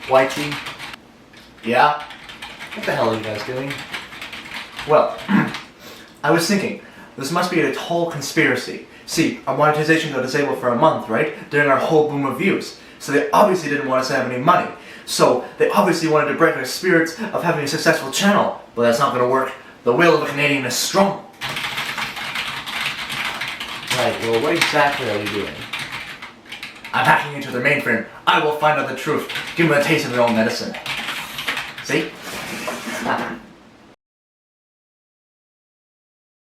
Whitey? Yeah? What the hell are you guys doing? Well, I was thinking, this must be a whole conspiracy. See, our monetization got disabled for a month, right? During our whole boom of views. So they obviously didn't want us to have any money. So they obviously wanted to break our spirits of having a successful channel. But that's not going to work. The will of a Canadian is strong. Right, well, what exactly are you doing? I'm hacking into their mainframe. I will find out the truth. Give them a taste of their own medicine. See?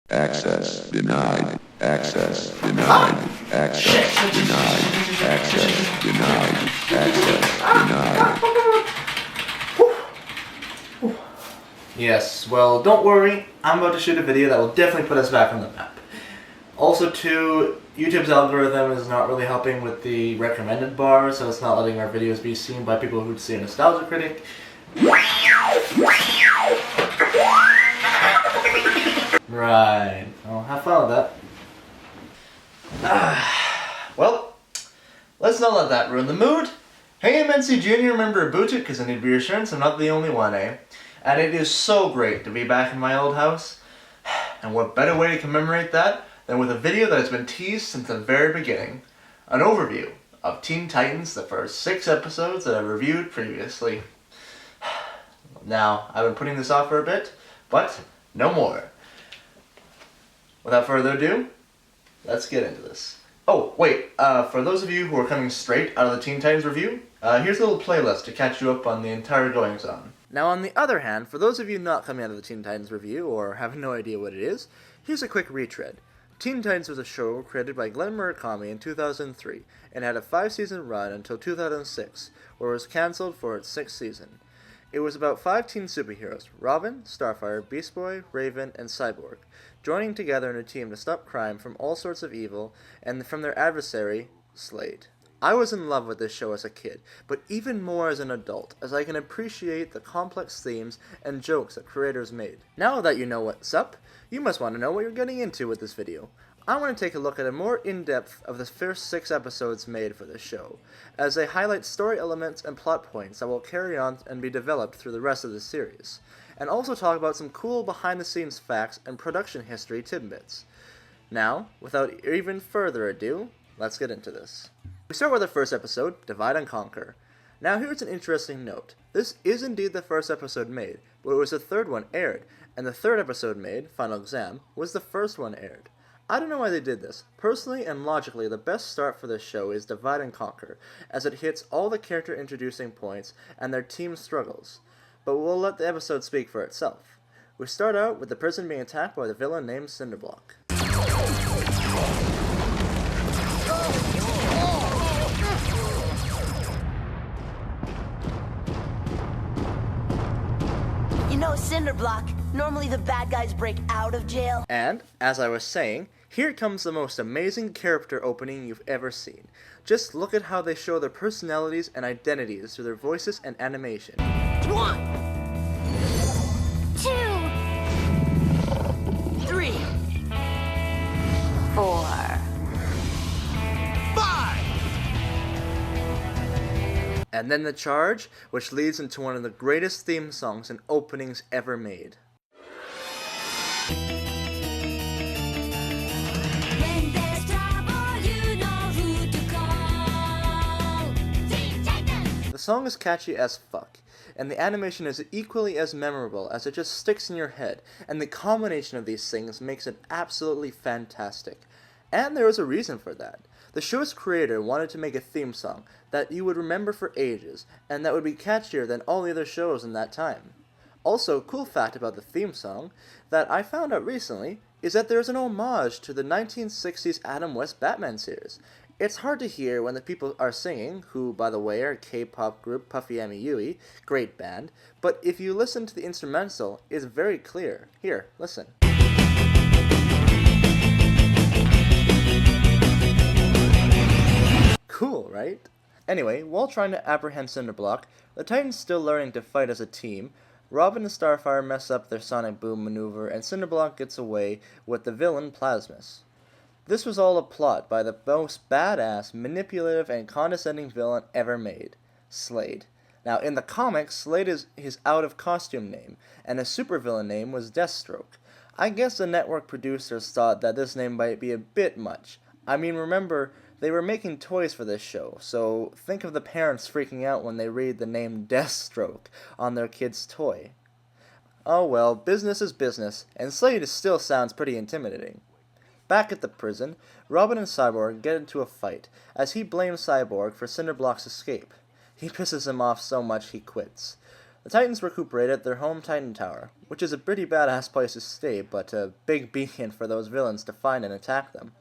Access denied. Access denied. Access denied. Access denied. Access denied. Yes, well, don't worry. I'm about to shoot a video that will definitely put us back on the map. Also, too, YouTube's algorithm is not really helping with the recommended bar, so it's not letting our videos be seen by people who'd see a Nostalgia Critic. Right. Well, have fun with that. Well, let's not let that ruin the mood. Hey, ncjrrrevrequests, remember aboot it? Because I need reassurance I'm not the only one, eh? And it is so great to be back in my old house. And what better way to commemorate that than with a video that has been teased since the very beginning. An overview of Teen Titans, the first 6 episodes that I reviewed previously. Now, I've been putting this off for a bit, but no more. Without further ado, let's get into this. Oh, wait, for those of you who are coming straight out of the Teen Titans review, here's a little playlist to catch you up on the entire goings-on. Now, on the other hand, for those of you not coming out of the Teen Titans review or have no idea what it is, here's a quick retread. Teen Titans was a show created by Glenn Murakami in 2003 and had a 5-season run until 2006, where it was cancelled for its 6th season. It was about 5 teen superheroes, Robin, Starfire, Beast Boy, Raven, and Cyborg, joining together in a team to stop crime from all sorts of evil and from their adversary, Slade. I was in love with this show as a kid, but even more as an adult, as I can appreciate the complex themes and jokes that creators made. Now that you know what's up, you must want to know what you're getting into with this video. I want to take a look at a more in-depth of the first 6 episodes made for this show, as they highlight story elements and plot points that will carry on and be developed through the rest of the series, and also talk about some cool behind-the-scenes facts and production history tidbits. Now, without even further ado, let's get into this. We start with the first episode, Divide and Conquer. Now here's an interesting note. This is indeed the first episode made, but it was the 3rd one aired, and the 3rd episode made, Final Exam, was the 1st one aired. I don't know why they did this. Personally and logically, the best start for this show is Divide and Conquer, as it hits all the character introducing points and their team struggles. But we'll let the episode speak for itself. We start out with the prison being attacked by the villain named Cinderblock. You know, Cinderblock, normally the bad guys break out of jail. And, as I was saying, here comes the most amazing character opening you've ever seen. Just look at how they show their personalities and identities through their voices and animation. 1, 2, 3, 4, 5. And then the charge, which leads into one of the greatest theme songs and openings ever made. When there's trouble, you know who to call. Teen Titans! The song is catchy as fuck, and the animation is equally as memorable as it just sticks in your head, and the combination of these things makes it absolutely fantastic. And there is a reason for that. The show's creator wanted to make a theme song that you would remember for ages, and that would be catchier than all the other shows in that time. Also, cool fact about the theme song that I found out recently is that there's an homage to the 1960s Adam West Batman series. It's hard to hear when the people are singing, who, by the way, are K-pop group Puffy Yui, great band, but if you listen to the instrumental, it's very clear. Here, listen. Cool, right? Anyway, while trying to apprehend Cinderblock, the Titans still learning to fight as a team, Robin and Starfire mess up their sonic boom maneuver, and Cinderblock gets away with the villain Plasmus. This was all a plot by the most badass, manipulative, and condescending villain ever made, Slade. Now, in the comics, Slade is his out-of-costume name, and his supervillain name was Deathstroke. I guess the network producers thought that this name might be a bit much. I mean, remember, they were making toys for this show, so think of the parents freaking out when they read the name Deathstroke on their kid's toy. Oh well, business is business, and Slade still sounds pretty intimidating. Back at the prison, Robin and Cyborg get into a fight, as he blames Cyborg for Cinderblock's escape. He pisses him off so much he quits. The Titans recuperate at their home Titan Tower, which is a pretty badass place to stay, but a big beacon for those villains to find and attack them.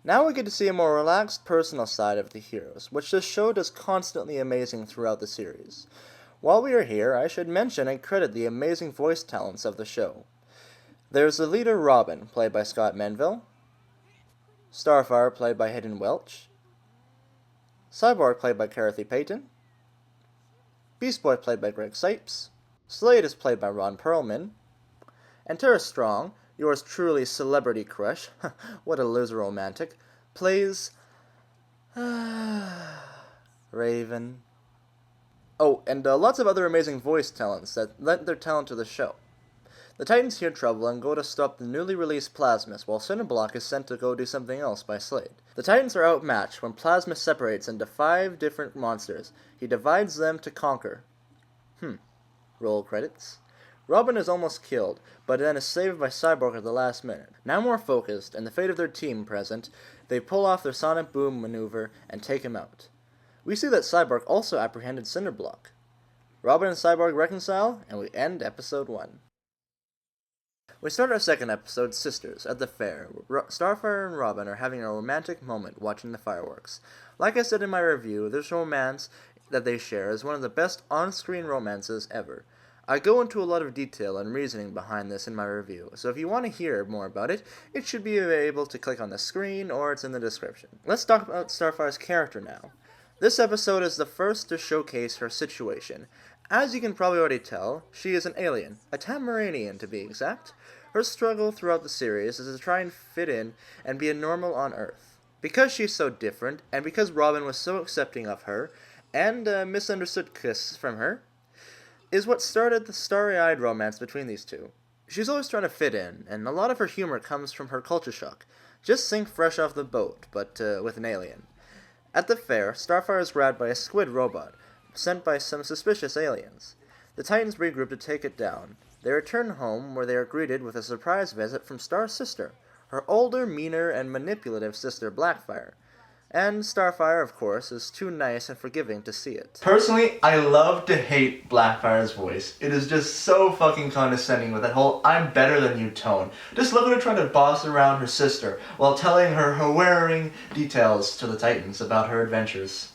Now we get to see a more relaxed, personal side of the heroes, which this show does constantly amazing throughout the series. While we are here, I should mention and credit the amazing voice talents of the show. There's the leader Robin, played by Scott Menville, Starfire, played by Hayden Welch, Cyborg, played by Karathy Payton, Beast Boy, played by Greg Sipes, Slade is played by Ron Perlman, and Tara Strong, yours truly celebrity crush, what a loser romantic, plays Raven. Oh, and lots of other amazing voice talents that lent their talent to the show. The Titans hear trouble and go to stop the newly released Plasmus, while Cinderblock is sent to go do something else by Slade. The Titans are outmatched when Plasmus separates into 5 different monsters. He divides them to conquer. Roll credits. Robin is almost killed, but then is saved by Cyborg at the last minute. Now more focused, and the fate of their team present, they pull off their Sonic Boom maneuver and take him out. We see that Cyborg also apprehended Cinderblock. Robin and Cyborg reconcile, and we end episode 1. We start our second episode, Sisters, at the fair. Starfire and Robin are having a romantic moment watching the fireworks. Like I said in my review, this romance that they share is one of the best on-screen romances ever. I go into a lot of detail and reasoning behind this in my review, so if you want to hear more about it, it should be able to click on the screen or it's in the description. Let's talk about Starfire's character now. This episode is the first to showcase her situation. As you can probably already tell, she is an alien, a Tamaranian to be exact. Her struggle throughout the series is to try and fit in and be a normal on Earth. Because she's so different, and because Robin was so accepting of her, and a misunderstood kiss from her, is what started the starry-eyed romance between these two. She's always trying to fit in, and a lot of her humor comes from her culture shock. Just think fresh off the boat, but with an alien. At the fair, Starfire is grabbed by a squid robot, sent by some suspicious aliens. The Titans regroup to take it down. They return home, where they are greeted with a surprise visit from Star's sister, her older, meaner, and manipulative sister Blackfire. And Starfire, of course, is too nice and forgiving to see it. Personally, I love to hate Blackfire's voice. It is just so fucking condescending with that whole I'm better than you tone. Just look at her trying to boss around her sister while telling her harrowing details to the Titans about her adventures.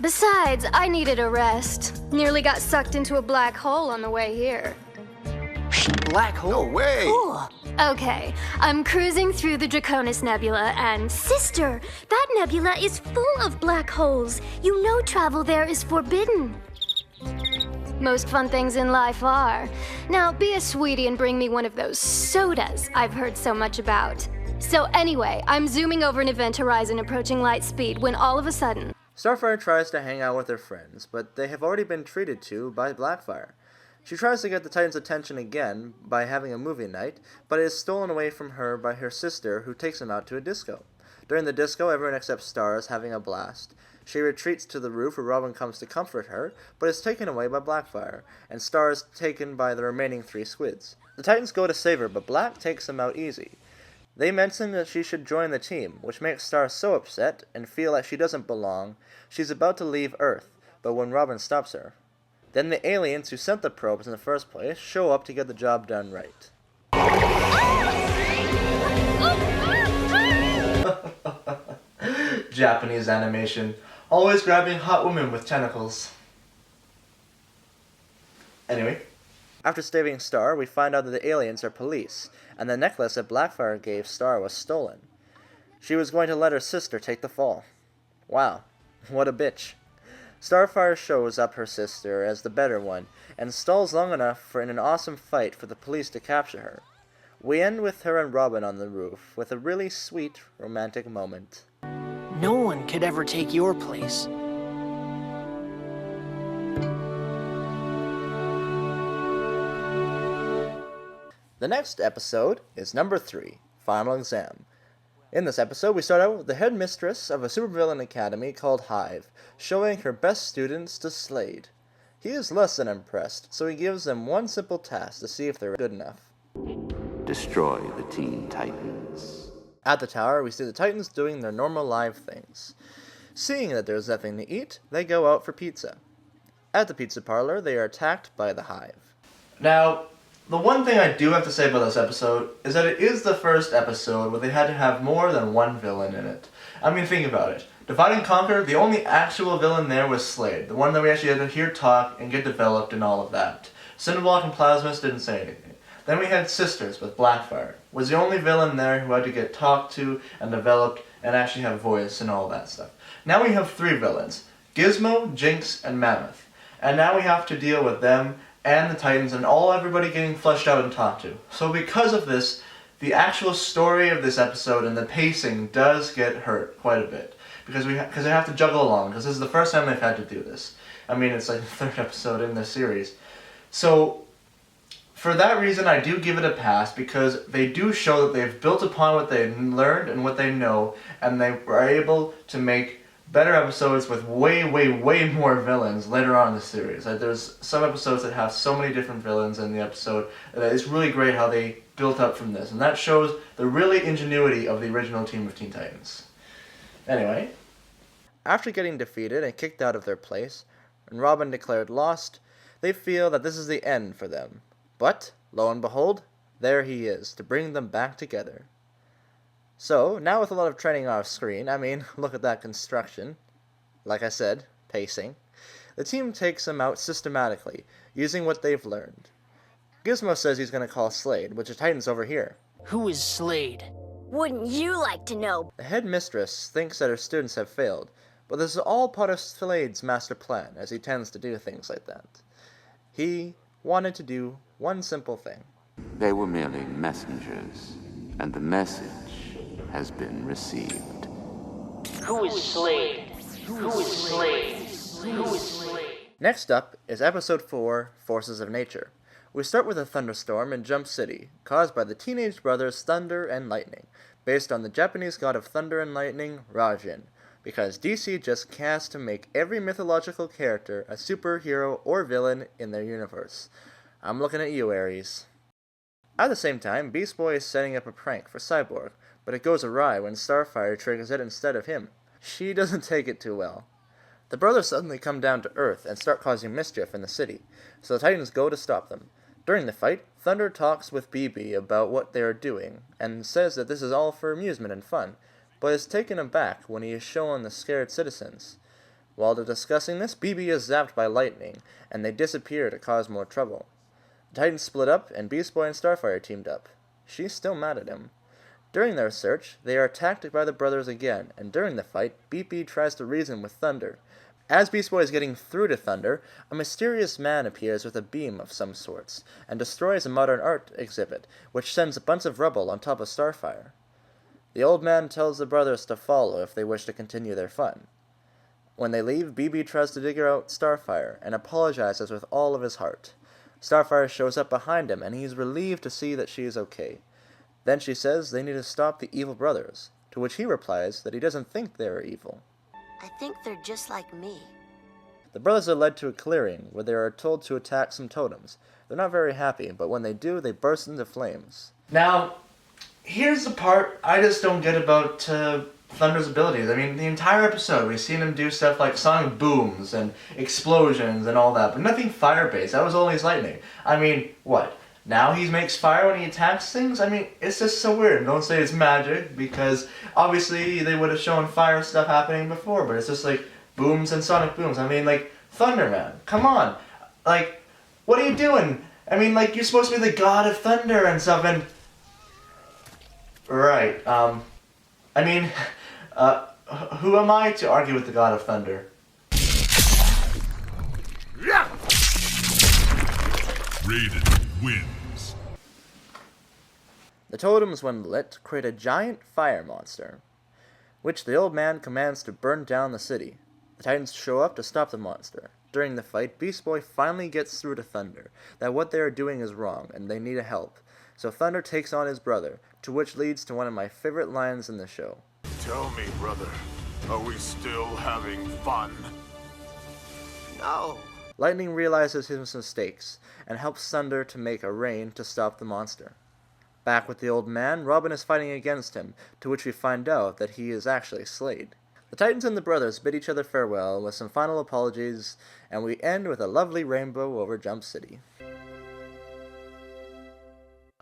Besides, I needed a rest. Nearly got sucked into a black hole on the way here. Black hole? No way! Okay, I'm cruising through the Draconis Nebula, and sister, that nebula is full of black holes. You know travel there is forbidden. Most fun things in life are. Now, be a sweetie and bring me one of those sodas I've heard so much about. So anyway, I'm zooming over an event horizon approaching light speed when all of a sudden... Starfire tries to hang out with her friends, but they have already been treated to by Blackfire. She tries to get the Titans' attention again by having a movie night, but it is stolen away from her by her sister, who takes them out to a disco. During the disco, everyone except Star is having a blast. She retreats to the roof where Robin comes to comfort her, but is taken away by Blackfire, and Star is taken by the remaining 3 squids. The Titans go to save her, but Black takes them out easy. They mention that she should join the team, which makes Star so upset and feel like she doesn't belong. She's about to leave Earth, but when Robin stops her. Then the aliens who sent the probes in the first place show up to get the job done right. Japanese animation, always grabbing hot women with tentacles. Anyway. After saving Star, we find out that the aliens are police, and the necklace that Blackfire gave Star was stolen. She was going to let her sister take the fall. Wow, what a bitch. Starfire shows up her sister as the better one, and stalls long enough for an awesome fight for the police to capture her. We end with her and Robin on the roof, with a really sweet, romantic moment. No one could ever take your place. The next episode is number 3, Final Exam. In this episode, we start out with the headmistress of a supervillain academy called Hive, showing her best students to Slade. He is less than impressed, so he gives them one simple task to see if they're good enough. Destroy the Teen Titans. At the tower, we see the Titans doing their normal live things. Seeing that there's nothing to eat, they go out for pizza. At the pizza parlor, they are attacked by the Hive. Now, the one thing I do have to say about this episode is that it is the first episode where they had to have more than one villain in it. I mean, think about it. Divide and Conquer, the only actual villain there was Slade, the one that we actually had to hear talk and get developed and all of that. Cinderblock and Plasmus didn't say anything. Then we had Sisters with Blackfire. Was the only villain there who had to get talked to and developed and actually have voice and all that stuff. Now we have 3 villains, Gizmo, Jinx, and Mammoth. And now we have to deal with them and the Titans and everybody getting fleshed out and talked to. So because of this, the actual story of this episode and the pacing does get hurt quite a bit. Because they have to juggle along, because this is the first time they've had to do this. I mean, it's like the 3rd episode in the series. So, for that reason, I do give it a pass, because they do show that they've built upon what they learned and what they know, and they were able to make better episodes with way, way, way more villains later on in the series. Like, there's some episodes that have so many different villains in the episode that it's really great how they built up from this. And that shows the really ingenuity of the original team of Teen Titans. Anyway. After getting defeated and kicked out of their place, and Robin declared lost, they feel that this is the end for them. But, lo and behold, there he is, to bring them back together. So, now with a lot of training off screen, I mean, look at that construction. Like I said, pacing. The team takes them out systematically, using what they've learned. Gizmo says he's going to call Slade, which the Titans overhear. Who is Slade? Wouldn't you like to know? The headmistress thinks that her students have failed, but this is all part of Slade's master plan, as he tends to do things like that. He wanted to do one simple thing. They were merely messengers, and the message has been received. Who is Slade? Who is Slade? Who is Slade? Next up is Episode 4, Forces of Nature. We start with a thunderstorm in Jump City, caused by the teenage brothers Thunder and Lightning, based on the Japanese god of thunder and lightning, Raijin, because DC just cast to make every mythological character a superhero or villain in their universe. I'm looking at you, Ares. At the same time, Beast Boy is setting up a prank for CYBORG, but it goes awry when Starfire triggers it instead of him. She doesn't take it too well. The brothers suddenly come down to Earth and start causing mischief in the city, so the Titans go to stop them. During the fight, Thunder talks with BB about what they are doing, and says that this is all for amusement and fun, but is taken aback when he is shown the scared citizens. While they're discussing this, BB is zapped by lightning, and they disappear to cause more trouble. The Titans split up, and Beast Boy and Starfire teamed up. She's still mad at him. During their search, they are attacked by the brothers again, and during the fight, BB tries to reason with Thunder. As Beast Boy is getting through to Thunder, a mysterious man appears with a beam of some sorts, and destroys a modern art exhibit, which sends a bunch of rubble on top of Starfire. The old man tells the brothers to follow if they wish to continue their fun. When they leave, BB tries to figure out Starfire, and apologizes with all of his heart. Starfire shows up behind him, and he's relieved to see that she is okay. Then she says they need to stop the evil brothers, to which he replies that he doesn't think they are evil. I think they're just like me. The brothers are led to a clearing, where they are told to attack some totems. They're not very happy, but when they do, they burst into flames. Now, here's the part I just don't get about Thunder's abilities. I mean, the entire episode, we've seen him do stuff like sonic booms and explosions and all that, but nothing fire-based. That was only his lightning. I mean, what? Now he makes fire when he attacks things? I mean, it's just so weird. Don't say it's magic, because obviously they would have shown fire stuff happening before, but it's just like booms and sonic booms. I mean, like, Thunder, man, come on. Like, what are you doing? I mean, like, you're supposed to be the god of thunder and stuff, and... Right, I mean, who am I to argue with the god of thunder? Raiden wins. The totems, when lit, create a giant fire monster, which the old man commands to burn down the city. The Titans show up to stop the monster. During the fight, Beast Boy finally gets through to Thunder that what they are doing is wrong and they need help. So Thunder takes on his brother, to which leads to one of my favorite lines in the show. Tell me, brother, are we still having fun? No. Lightning realizes his mistakes and helps Thunder to make a rain to stop the monster. Back with the old man, Robin is fighting against him, to which we find out that he is actually Slade. The Titans and the brothers bid each other farewell with some final apologies, and we end with a lovely rainbow over Jump City.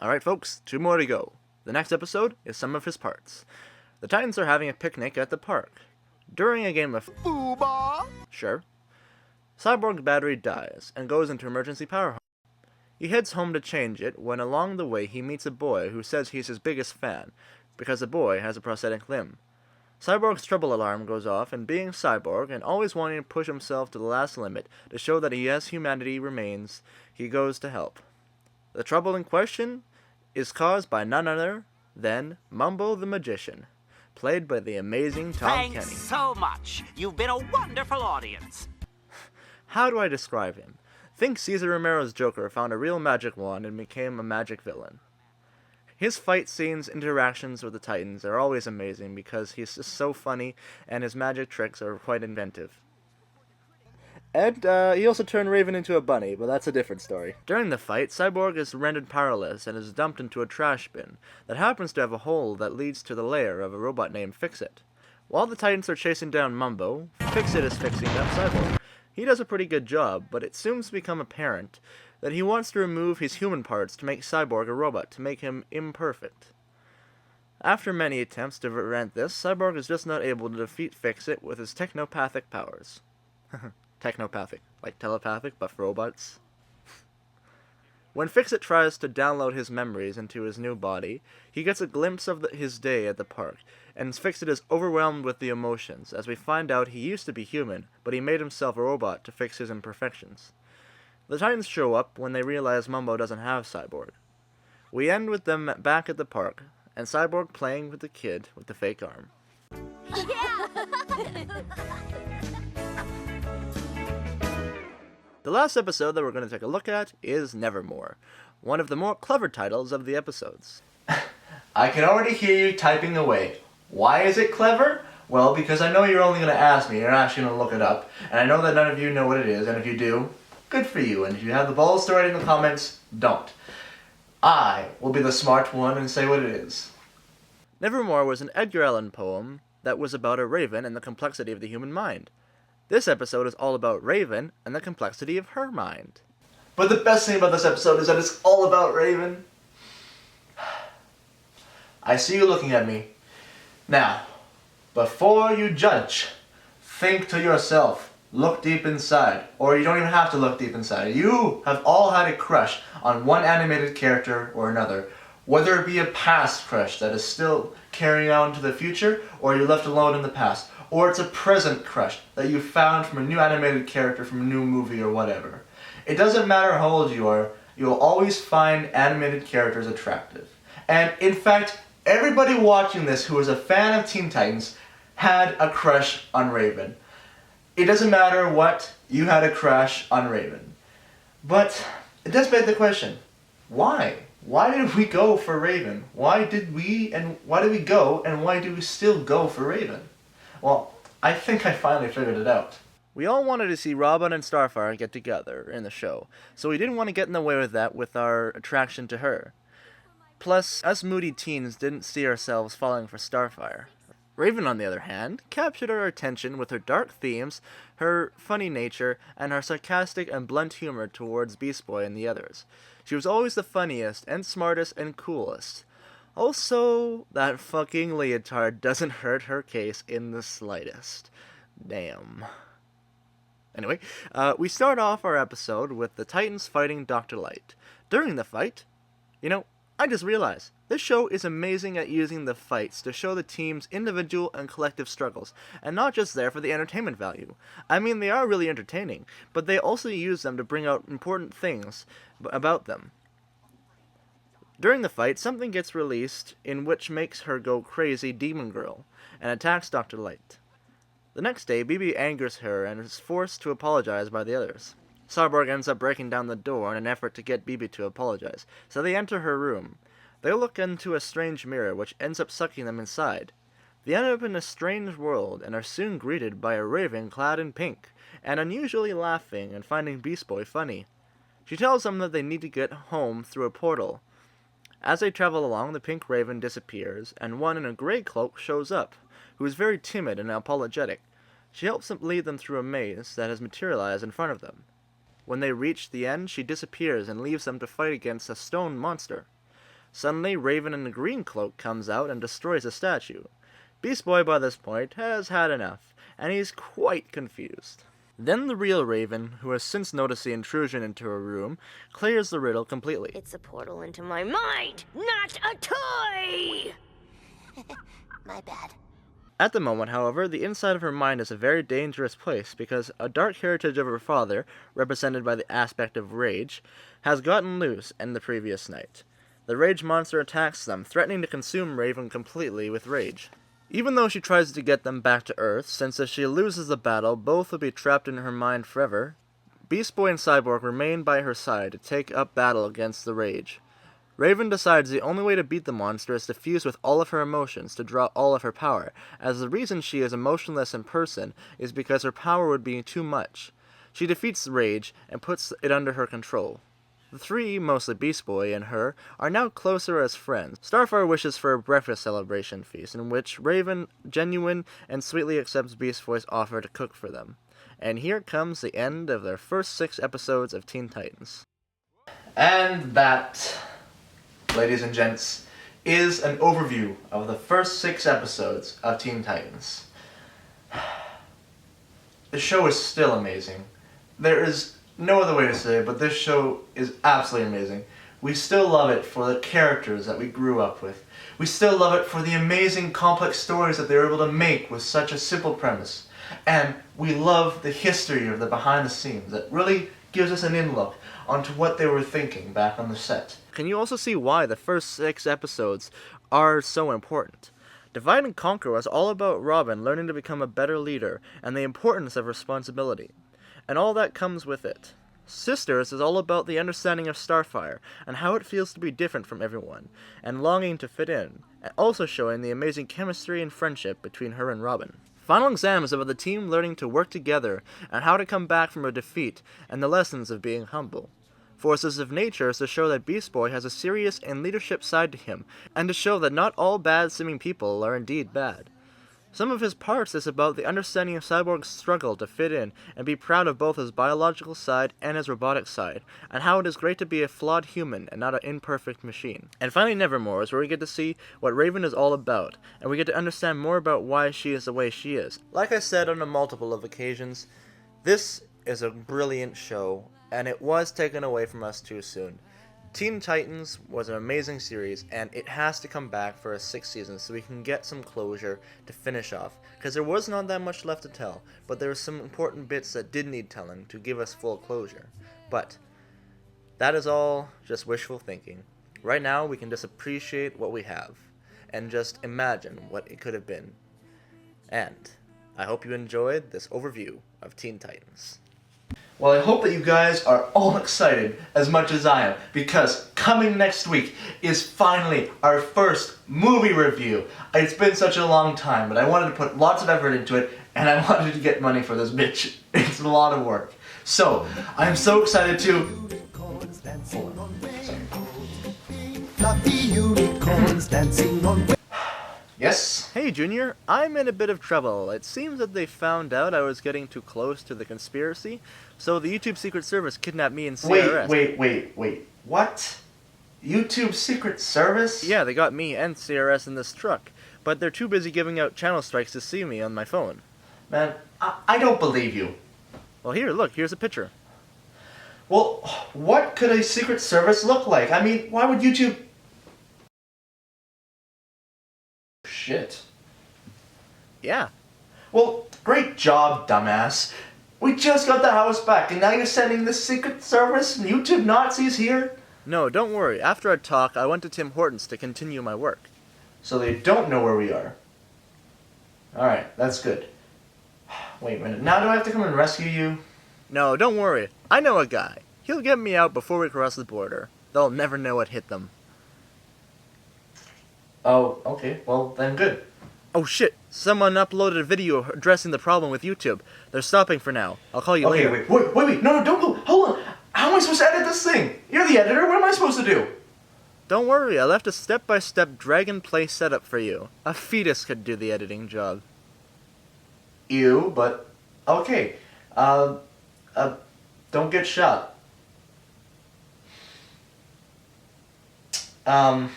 Alright folks, 2 more to go. The next episode is Some of His Parts. The Titans are having a picnic at the park. During a game of Foosball, sure, CYBORG's battery dies and goes into emergency power. He heads home to change it when along the way he meets a boy who says he's his biggest fan, because the boy has a prosthetic limb. CYBORG's trouble alarm goes off, and being CYBORG and always wanting to push himself to the last limit to show that he has humanity remains, he goes to help. The trouble in question is caused by none other than Mumbo the Magician, played by the amazing Tom Kenny. Thanks so much. You've been a wonderful audience. How do I describe him? Think Cesar Romero's Joker found a real magic wand and became a magic villain. His fight scenes, interactions with the Titans are always amazing because he's just so funny and his magic tricks are quite inventive. And he also turned Raven into a bunny, but that's a different story. During the fight, CYBORG is rendered powerless and is dumped into a trash bin that happens to have a hole that leads to the lair of a robot named Fix-It. While the Titans are chasing down Mumbo, Fix-It is fixing up CYBORG. He does a pretty good job, but it soon becomes apparent that he wants to remove his human parts to make CYBORG a robot, to make him imperfect. After many attempts to prevent this, CYBORG is just not able to defeat Fix-It with his technopathic powers. Technopathic, like telepathic, but for robots. When Fix-It tries to download his memories into his new body, he gets a glimpse of his day at the park, and Fix-It is overwhelmed with the emotions, as we find out he used to be human, but he made himself a robot to fix his imperfections. The Titans show up when they realize Mumbo doesn't have CYBORG. We end with them back at the park, and CYBORG playing with the kid with the fake arm. Yeah! The last episode that we're going to take a look at is Nevermore, one of the more clever titles of the episodes. I can already hear you typing away. Why is it clever? Well, because I know you're only going to ask me, you're not actually going to look it up, and I know that none of you know what it is, and if you do, good for you, and if you have the balls to write in the comments, don't. I will be the smart one and say what it is. Nevermore was an Edgar Allan poem that was about a raven and the complexity of the human mind. This episode is all about Raven and the complexity of her mind. But the best thing about this episode is that it's all about Raven. I see you looking at me. Now, before you judge, think to yourself. Look deep inside. Or you don't even have to look deep inside. You have all had a crush on one animated character or another. Whether it be a past crush that is still carrying on into the future, or you're left alone in the past. Or it's a present crush that you found from a new animated character from a new movie or whatever. It doesn't matter how old you are, you'll always find animated characters attractive. And in fact, everybody watching this who is a fan of Teen Titans had a crush on Raven. It doesn't matter what, you had a crush on Raven. But it does beg the question, why? Why did we go for Raven? Why did we go and why do we still go for Raven? Well, I think I finally figured it out. We all wanted to see Robin and Starfire get together in the show, so we didn't want to get in the way of that with our attraction to her. Plus, us moody teens didn't see ourselves falling for Starfire. Raven, on the other hand, captured our attention with her dark themes, her funny nature, and her sarcastic and blunt humor towards Beast Boy and the others. She was always the funniest and smartest and coolest. Also, that fucking leotard doesn't hurt her case in the slightest. Damn. Anyway, we start off our episode with the Titans fighting Dr. Light. During the fight, I just realized, this show is amazing at using the fights to show the team's individual and collective struggles, and not just there for the entertainment value. I mean, they are really entertaining, but they also use them to bring out important things about them. During the fight, something gets released in which makes her go crazy demon girl, and attacks Dr. Light. The next day, Bibi angers her and is forced to apologize by the others. CYBORG ends up breaking down the door in an effort to get Bibi to apologize, so they enter her room. They look into a strange mirror, which ends up sucking them inside. They end up in a strange world and are soon greeted by a raven clad in pink, and unusually laughing and finding Beast Boy funny. She tells them that they need to get home through a portal. As they travel along, the pink raven disappears, and one in a gray cloak shows up, who is very timid and apologetic. She helps them lead them through a maze that has materialized in front of them. When they reach the end, she disappears and leaves them to fight against a stone monster. Suddenly, Raven in the green cloak comes out and destroys the statue. Beast Boy, by this point, has had enough, and he's quite confused. Then the real Raven, who has since noticed the intrusion into her room, clears the riddle completely. It's a portal into my mind, not a toy! My bad. At the moment, however, the inside of her mind is a very dangerous place because a dark heritage of her father, represented by the aspect of rage, has gotten loose in the previous night. The rage monster attacks them, threatening to consume Raven completely with rage. Even though she tries to get them back to Earth, since if she loses the battle, both will be trapped in her mind forever, Beast Boy and CYBORG remain by her side to take up battle against the rage. Raven decides the only way to beat the monster is to fuse with all of her emotions to draw all of her power, as the reason she is emotionless in person is because her power would be too much. She defeats the rage and puts it under her control. The three, mostly Beast Boy and her, are now closer as friends. Starfire wishes for a breakfast celebration feast, in which Raven genuine and sweetly accepts Beast Boy's offer to cook for them. And here comes the end of their first 6 episodes of Teen Titans. And that, ladies and gents, is an overview of the first 6 episodes of Teen Titans. The show is still amazing. There is no other way to say it, but this show is absolutely amazing. We still love it for the characters that we grew up with. We still love it for the amazing complex stories that they were able to make with such a simple premise. And we love the history of the behind the scenes that really gives us an in-look onto what they were thinking back on the set. Can you also see why the first 6 episodes are so important? Divide and Conquer was all about Robin learning to become a better leader and the importance of responsibility. And all that comes with it. Sisters is all about the understanding of Starfire and how it feels to be different from everyone, and longing to fit in, and also showing the amazing chemistry and friendship between her and Robin. Final Exam is about the team learning to work together and how to come back from a defeat and the lessons of being humble. Forces of Nature is to show that Beast Boy has a serious and leadership side to him, and to show that not all bad-seeming people are indeed bad. Some of his parts is about the understanding of CYBORG's struggle to fit in and be proud of both his biological side and his robotic side, and how it is great to be a flawed human and not an imperfect machine. And finally Nevermore is where we get to see what Raven is all about, and we get to understand more about why she is the way she is. Like I said on a multiple of occasions, this is a brilliant show, and it was taken away from us too soon. Teen Titans was an amazing series, and it has to come back for a 6th season so we can get some closure to finish off, because there was not that much left to tell, but there were some important bits that did need telling to give us full closure. But that is all just wishful thinking. Right now, we can just appreciate what we have, and just imagine what it could have been. And I hope you enjoyed this overview of Teen Titans. Well, I hope that you guys are all excited as much as I am, because coming next week is finally our first movie review. It's been such a long time, but I wanted to put lots of effort into it, and I wanted to get money for this bitch. It's a lot of work. So, I'm so excited to... Fluffy unicorns dancing on... Yes? Hey Junior, I'm in a bit of trouble. It seems that they found out I was getting too close to the conspiracy, so the YouTube Secret Service kidnapped me and CRS. Wait. What? YouTube Secret Service? Yeah, they got me and CRS in this truck, but they're too busy giving out channel strikes to see me on my phone. Man, I don't believe you. Well here, look, here's a picture. Well, what could a Secret Service look like? I mean, why would YouTube... Shit. Yeah. Well, great job, dumbass. We just got the house back, and now you're sending the Secret Service and YouTube Nazis here? No, don't worry. After our talk, I went to Tim Hortons to continue my work. So they don't know where we are. Alright, that's good. Wait a minute, now do I have to come and rescue you? No, don't worry. I know a guy. He'll get me out before we cross the border. They'll never know what hit them. Oh, okay, well then good. Oh shit, someone uploaded a video addressing the problem with YouTube. They're stopping for now. I'll call you Okay, later. wait, no, don't go, hold on. How am I supposed to edit this thing? You're the editor, what am I supposed to do? Don't worry, I left a step-by-step drag-and-play setup for you. A fetus could do the editing job. Ew, but, okay. Don't get shot.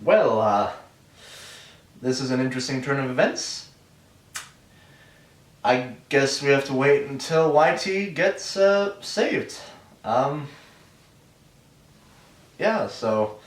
Well, this is an interesting turn of events. I guess we have to wait until YT gets, saved. Yeah, so...